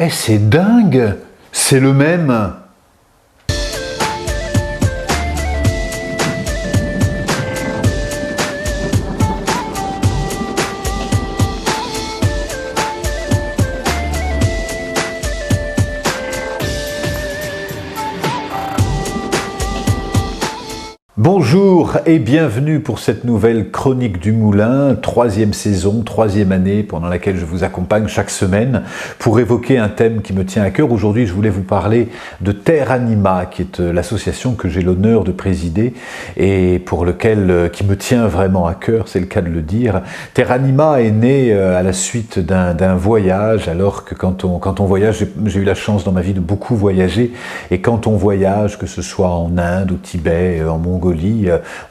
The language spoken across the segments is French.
Eh, c'est dingue! C'est le même! Bonjour et bienvenue pour cette nouvelle Chronique du Moulin, troisième saison, troisième année pendant laquelle je vous accompagne chaque semaine pour évoquer un thème qui me tient à cœur. Aujourd'hui, je voulais vous parler de Terre Anima, qui est l'association que j'ai l'honneur de présider et pour lequel, qui me tient vraiment à cœur, c'est le cas de le dire. Terre Anima est née à la suite d'un voyage, alors que quand on voyage, j'ai eu la chance dans ma vie de beaucoup voyager, et quand on voyage, que ce soit en Inde, au Tibet, en Mongolie,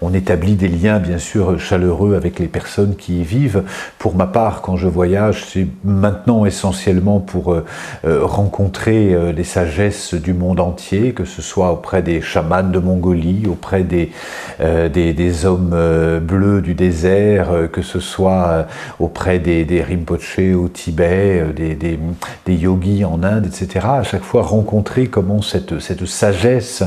on établit des liens bien sûr chaleureux avec les personnes qui y vivent. Pour ma part, quand je voyage, c'est maintenant essentiellement pour rencontrer les sagesses du monde entier, que ce soit auprès des chamans de Mongolie, auprès des hommes bleus du désert, que ce soit auprès des Rinpoché au Tibet, des yogis en Inde, etc. À chaque fois rencontrer comment cette sagesse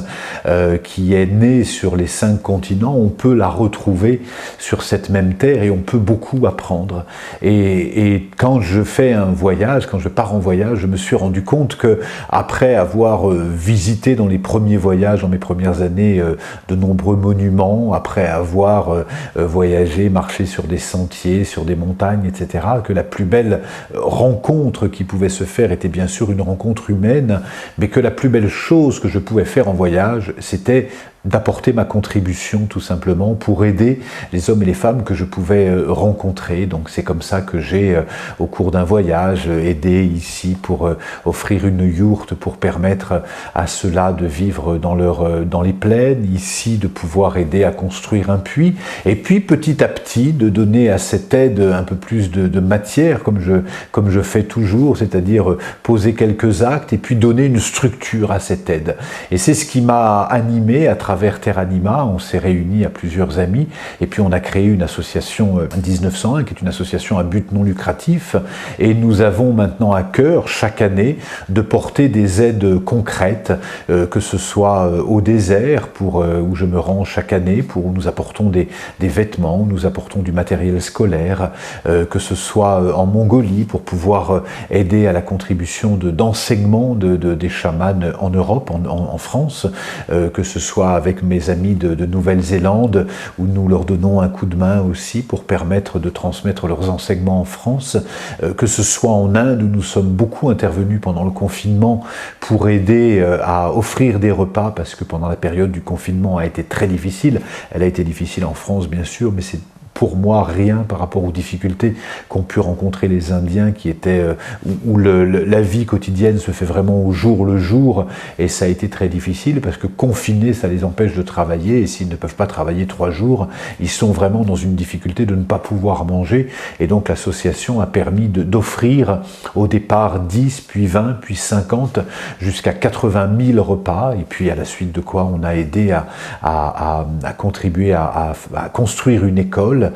qui est née sur les 5 continents, on peut la retrouver sur cette même terre et on peut beaucoup apprendre. Et quand je fais un voyage, quand je pars en voyage, je me suis rendu compte que après avoir visité dans les premiers voyages, dans mes premières années, de nombreux monuments, après avoir voyagé, marché sur des sentiers, sur des montagnes, etc., que la plus belle rencontre qui pouvait se faire était bien sûr une rencontre humaine, mais que la plus belle chose que je pouvais faire en voyage, c'était d'apporter ma contribution tout simplement pour aider les hommes et les femmes que je pouvais rencontrer. Donc c'est comme ça que j'ai, au cours d'un voyage, aidé ici pour offrir une yourte pour permettre à ceux-là de vivre dans les plaines, ici de pouvoir aider à construire un puits, et puis petit à petit de donner à cette aide un peu plus de matière, comme je fais toujours, c'est-à-dire poser quelques actes et puis donner une structure à cette aide. Et c'est ce qui m'a animé à travers Terre Anima. On s'est réunis à plusieurs amis et puis on a créé une association 1901 qui est une association à but non lucratif, et nous avons maintenant à cœur chaque année de porter des aides concrètes, que ce soit au désert où je me rends chaque année, où nous apportons des vêtements, où nous apportons du matériel scolaire, que ce soit en Mongolie pour pouvoir aider à la contribution d'enseignement des chamans en Europe, en France, que ce soit avec mes amis de Nouvelle-Zélande, où nous leur donnons un coup de main aussi pour permettre de transmettre leurs enseignements en France, que ce soit en Inde, où nous sommes beaucoup intervenus pendant le confinement pour aider à offrir des repas, parce que pendant la période du confinement a été très difficile. Elle a été difficile en France bien sûr, mais c'est pour moi rien par rapport aux difficultés qu'ont pu rencontrer les Indiens, qui étaient où la vie quotidienne se fait vraiment au jour le jour, et ça a été très difficile parce que confinés, ça les empêche de travailler, et s'ils ne peuvent pas travailler 3 jours, ils sont vraiment dans une difficulté de ne pas pouvoir manger. Et donc l'association a permis d'offrir au départ 10, puis 20, puis 50, jusqu'à 80 000 repas, et puis à la suite de quoi on a aidé à contribuer à construire une école,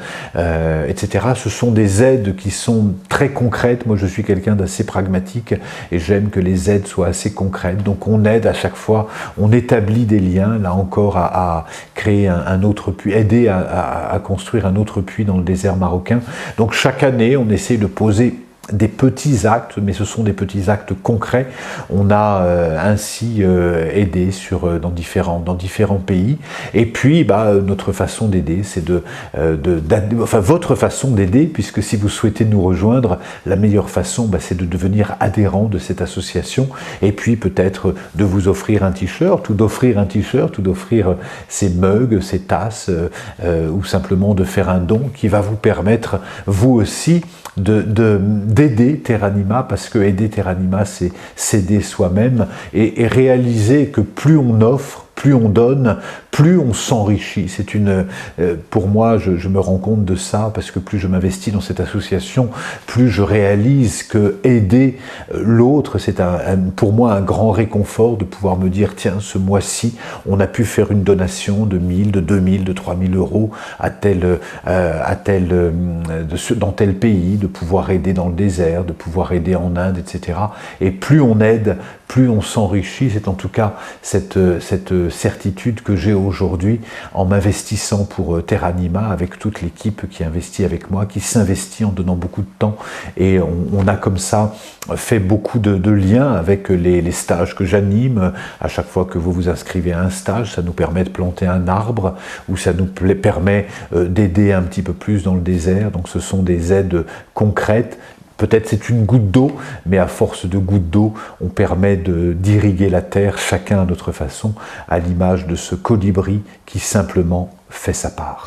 etc. Ce sont des aides qui sont très concrètes. Moi, je suis quelqu'un d'assez pragmatique et j'aime que les aides soient assez concrètes. Donc, on aide à chaque fois, on établit des liens, là encore, à créer un autre puits, aider à construire un autre puits dans le désert marocain. Donc, chaque année, on essaie de poser des petits actes, mais ce sont des petits actes concrets. On a ainsi aidé dans différents pays. Et puis, notre façon d'aider, c'est votre façon d'aider, puisque si vous souhaitez nous rejoindre, la meilleure façon, c'est de devenir adhérent de cette association, et puis peut-être de vous offrir un t-shirt, ou d'offrir ces mugs, ces tasses, ou simplement de faire un don qui va vous permettre, vous aussi, d'aider Terre Anima, parce que aider Terre Anima, c'est s'aider soi-même et réaliser que plus on offre, plus on donne, plus on s'enrichit. C'est pour moi, je me rends compte de ça, parce que plus je m'investis dans cette association, plus je réalise que aider l'autre, c'est pour moi un grand réconfort de pouvoir me dire, tiens, ce mois-ci, on a pu faire une donation de 1000, de 2000, de 3000 euros dans tel pays, de pouvoir aider dans le désert, de pouvoir aider en Inde, etc. Et plus on aide, plus on s'enrichit. C'est en tout cas cette certitude que j'ai aujourd'hui en m'investissant pour Terra Anima, avec toute l'équipe qui investit avec moi, qui s'investit en donnant beaucoup de temps. Et on a comme ça fait beaucoup de liens avec les stages que j'anime. À chaque fois que vous vous inscrivez à un stage, ça nous permet de planter un arbre, ou ça nous permet d'aider un petit peu plus dans le désert. Donc ce sont des aides concrètes. Peut-être c'est une goutte d'eau, mais à force de gouttes d'eau, on permet d'irriguer la terre, chacun à notre façon, à l'image de ce colibri qui simplement fait sa part.